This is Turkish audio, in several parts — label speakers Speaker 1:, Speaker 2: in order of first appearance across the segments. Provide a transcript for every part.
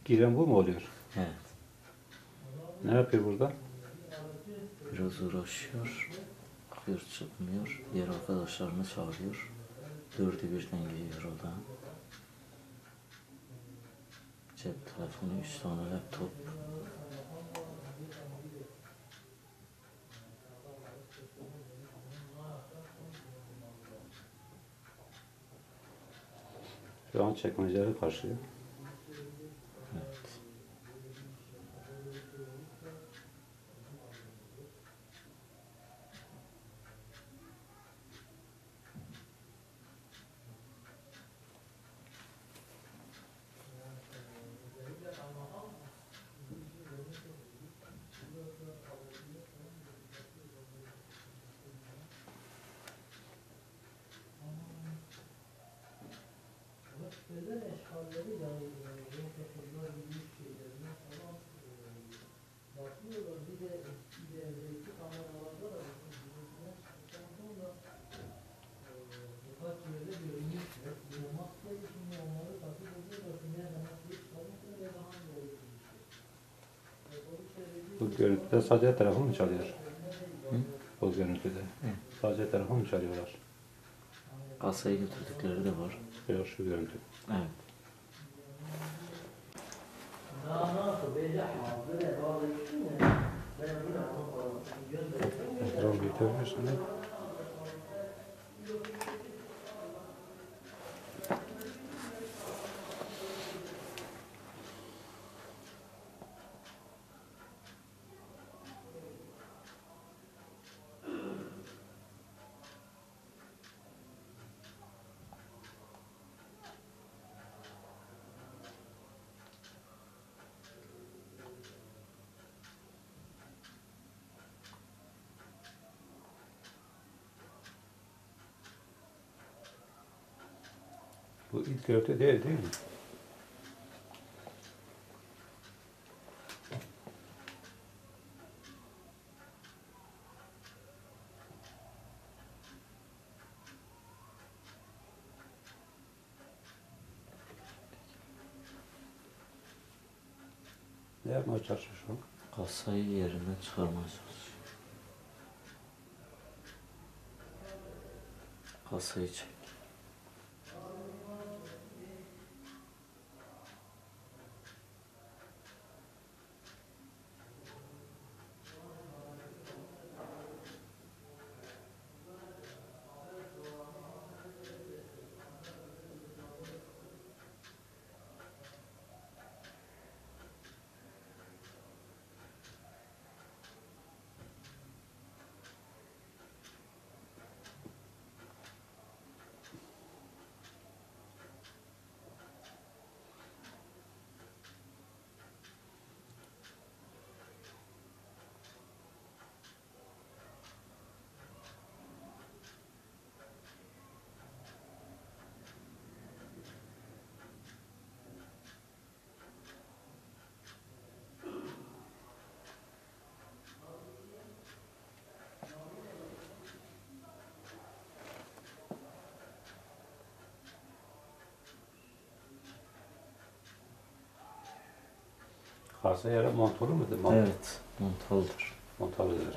Speaker 1: giren bu mu oluyor?
Speaker 2: Evet.
Speaker 1: Ne yapıyor burada?
Speaker 2: Biraz uğraşıyor. Bakıyor çıkmıyor. Diğer arkadaşlarını çağırıyor. 4'ü birden geliyor o da. Cep telefonu, 3 tane laptop.
Speaker 1: Şu an çekmeceleri karşılıyor.
Speaker 2: Evet.
Speaker 1: Bu görüntüde sadece telefon mu çalıyor?
Speaker 2: Hı?
Speaker 1: Bu görüntüde.
Speaker 2: Hı.
Speaker 1: Sadece telefon mu çalıyorlar?
Speaker 2: Kasayı götürdükleri de var.
Speaker 1: Yok şu görüntü.
Speaker 2: Evet.
Speaker 1: Ekran büyütebilirsin değil mi? Bu ilk görüntü değil mi? Ne yapmaya çalışıyor şu an?
Speaker 2: Kasayı yerinden çıkarmaya çalışıyor. Kasayı çek.
Speaker 1: Kasa yere montolu mudur?
Speaker 2: Evet. Montalıdır.
Speaker 1: Montoludur.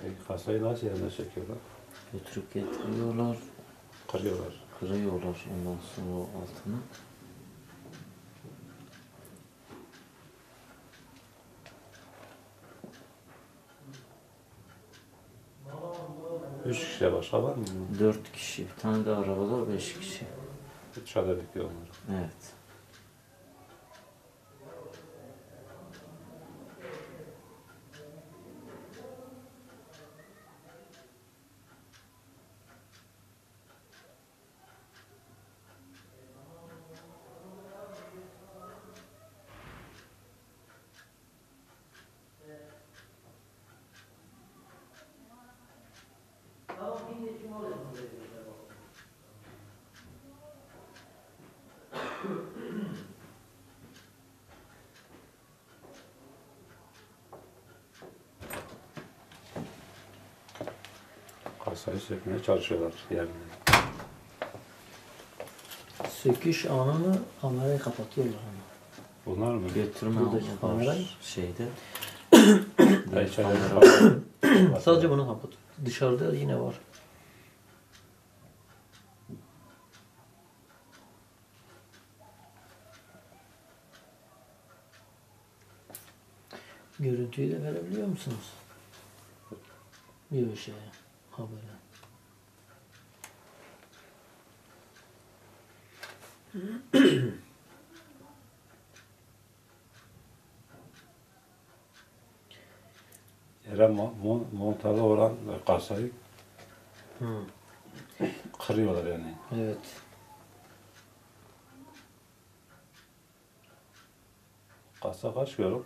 Speaker 1: Peki kasayı nasıl yerine çekiyorlar?
Speaker 2: Götürüp getiriyorlar.
Speaker 1: Kırıyorlar.
Speaker 2: Kırıyorlar ondan sonra o altını.
Speaker 1: 3 kişi başka var mı?
Speaker 2: 4 kişi. Bir tane de arabada 5 kişi.
Speaker 1: Dışarıda bekliyor onlar.
Speaker 2: Evet.
Speaker 1: Kasayı sökmeye çalışıyorlar yerine.
Speaker 3: Söküş anını kamerayı kapatıyorlar ama.
Speaker 1: Bunlar mı?
Speaker 2: Götürme
Speaker 3: Buradaki
Speaker 2: alma
Speaker 3: kamerayı.
Speaker 2: var şeyde.
Speaker 1: Hayır,
Speaker 2: Diğer kamera
Speaker 1: içeride-
Speaker 3: Sadece bunu kapat. Dışarıda yine var. Görüntüyü de verebiliyor musunuz? Bir şeye, habere.
Speaker 1: Yere montada olan kasayı
Speaker 3: Hı.
Speaker 1: kırıyorlar yani.
Speaker 3: Evet.
Speaker 1: Kasa kaç kilo?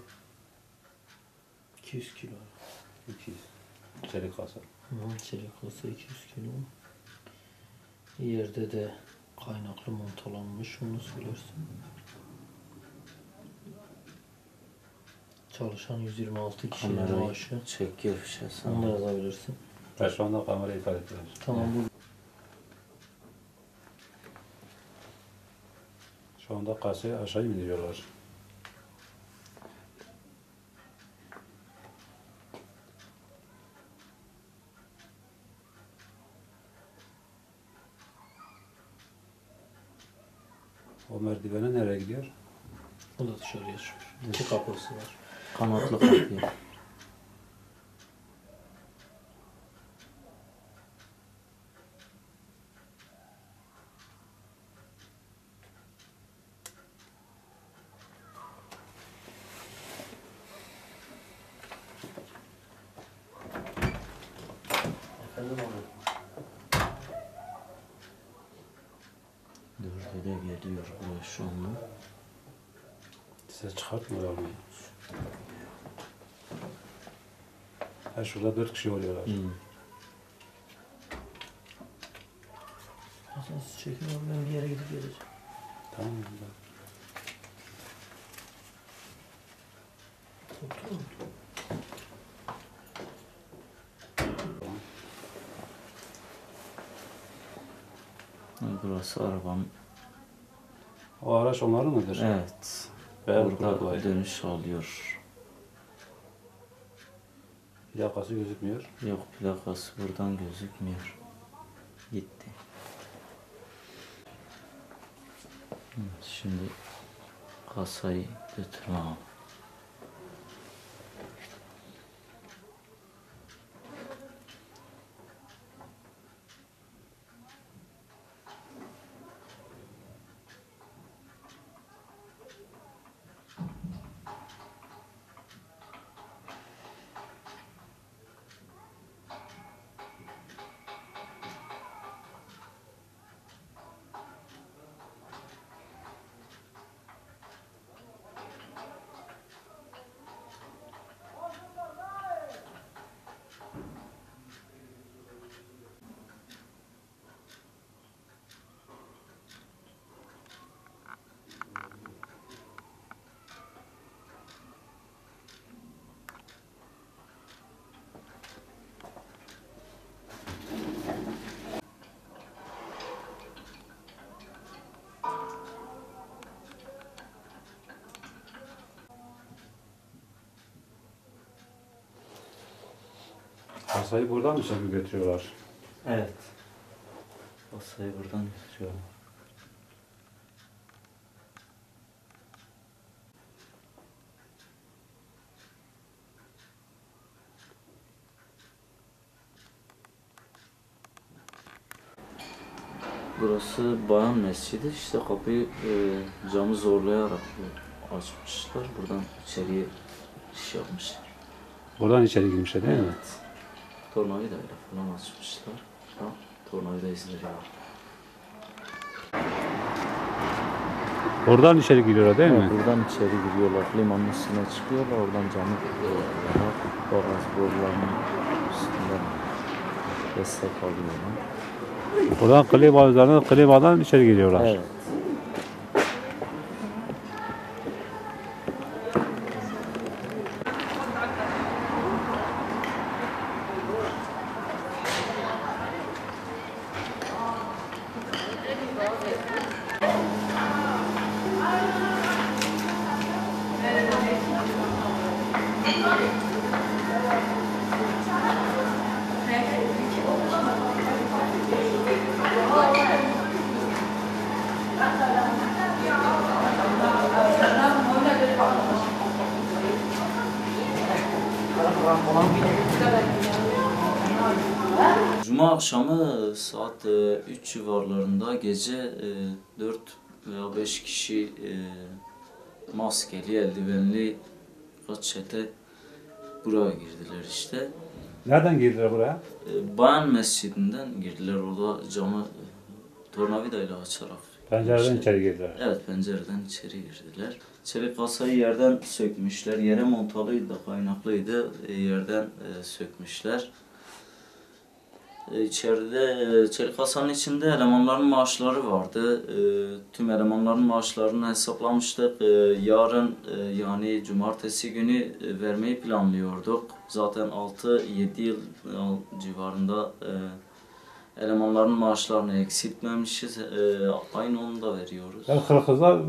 Speaker 3: 200 kilo.
Speaker 1: 200. Çelik kasa.
Speaker 3: Çelik olsa 200 kilo. Yerde de kaynaklı montalanmış, onu söylersin. Çalışan 126 kişinin
Speaker 2: kamerayı
Speaker 3: maaşı.
Speaker 2: çekiyor fişe
Speaker 3: Onu da
Speaker 2: sana.
Speaker 3: yazabilirsin.
Speaker 1: Ben şu anda kamerayı iptal ettiler.
Speaker 3: Tamam bu.
Speaker 1: Şu anda kasayı aşağı indiriyorlar. O merdivene nereye gidiyor?
Speaker 3: O da dışarıya çıkıyor. İki kapısı var.
Speaker 2: Kanatlı kapıyı.
Speaker 3: Efendim abi.
Speaker 2: Dörde de geliyor buraya şu anda.
Speaker 1: Ses çıkartmıyorlar mı? Ha şurada 4 kişi oluyorlar.
Speaker 3: Hasan siz çekin abi, ben bir yere gidip geleceğim.
Speaker 1: Tamam mı?
Speaker 2: Burası arabanın.
Speaker 1: O araç onların mıdır?
Speaker 2: Evet.
Speaker 1: Beyaz
Speaker 2: Orada
Speaker 1: Broadway.
Speaker 2: dönüş alıyor.
Speaker 1: Plakası gözükmüyor.
Speaker 2: Yok, plakası buradan gözükmüyor. Gitti. Şimdi kasayı götürme abi.
Speaker 1: Kasayı buradan mı söküp götürüyorlar?
Speaker 2: Evet. Kasayı buradan götürüyor. Burası bayan mescidi. İşte kapıyı camı zorlayarak açmışlar. Buradan içeriye iş yapmışlar.
Speaker 1: Buradan içeri girmişler değil mi?
Speaker 2: Evet. Tornavidayla falan açmışlar. Ha, tornavida izleri var.
Speaker 1: Oradan içeri giriyorlar değil mi?
Speaker 2: Buradan içeri giriyorlar. Limanın üstüne çıkıyorlar. Oradan camı kırıyorlar. Boğaz borularının üstünden destek alıyorlar.
Speaker 1: Buradan klima üzerine klimadan içeri giriyorlar.
Speaker 2: Evet. Cuma akşamı saat 3 civarlarında gece 4 veya 5 kişi maskeli, eldivenli kaç çete buraya girdiler işte.
Speaker 1: Nereden girdiler buraya?
Speaker 2: Bayan mescidinden girdiler. Orada camı tornavidayla açarak.
Speaker 1: Pencereden
Speaker 2: işte,
Speaker 1: içeri girdiler.
Speaker 2: Evet, pencereden içeri girdiler. Çelik kasayı yerden sökmüşler. Yere montalıydı, kaynaklıydı. Yerden sökmüşler. İçeride çelik kasanın içinde elemanların maaşları vardı. Tüm elemanların maaşlarını hesaplamıştık. Yarın yani cumartesi günü vermeyi planlıyorduk. Zaten 6-7 yıl civarında elemanların maaşlarını eksiltmemişiz. Aynı onu da veriyoruz.
Speaker 1: Yani kızlar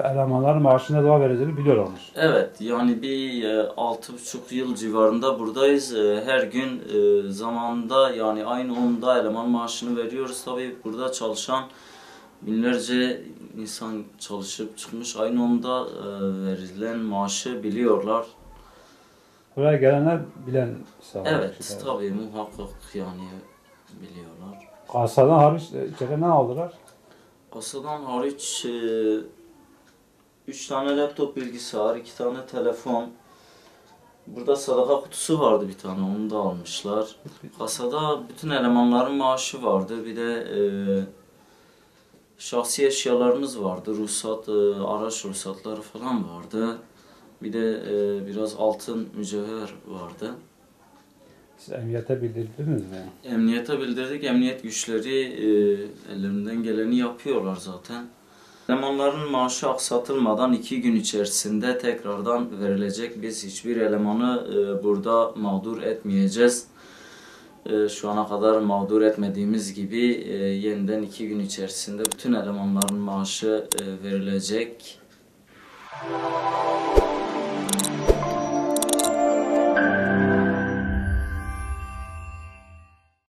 Speaker 1: elemanların maaşını ne vereceğini biliyorlarmış.
Speaker 2: Evet, yani bir 6,5 yıl civarında buradayız. Her gün zamanında yani aynı onda eleman maaşını veriyoruz. Tabii burada çalışan binlerce insan çalışıp çıkmış. Aynı onda verilen maaşı biliyorlar.
Speaker 1: Buraya gelenler bilen sağlar.
Speaker 2: Evet, tabii muhakkak yani biliyorlar.
Speaker 1: Kasadan hariç içeriden ne aldılar?
Speaker 2: Kasadan hariç 3 tane laptop bilgisayar, 2 tane telefon. Burada sadaka kutusu vardı bir tane, onu da almışlar. Kasada bütün elemanların maaşı vardı. Bir de şahsi eşyalarımız vardı. Ruhsat, araç ruhsatları falan vardı. Bir de biraz altın mücevher vardı.
Speaker 1: Siz emniyete bildirdiniz mi?
Speaker 2: Emniyete bildirdik. Emniyet güçleri ellerinden geleni yapıyorlar zaten. Elemanların maaşı aksatılmadan 2 gün içerisinde tekrardan verilecek. Biz hiçbir elemanı burada mağdur etmeyeceğiz. Şu ana kadar mağdur etmediğimiz gibi yeniden 2 gün içerisinde bütün elemanların maaşı verilecek.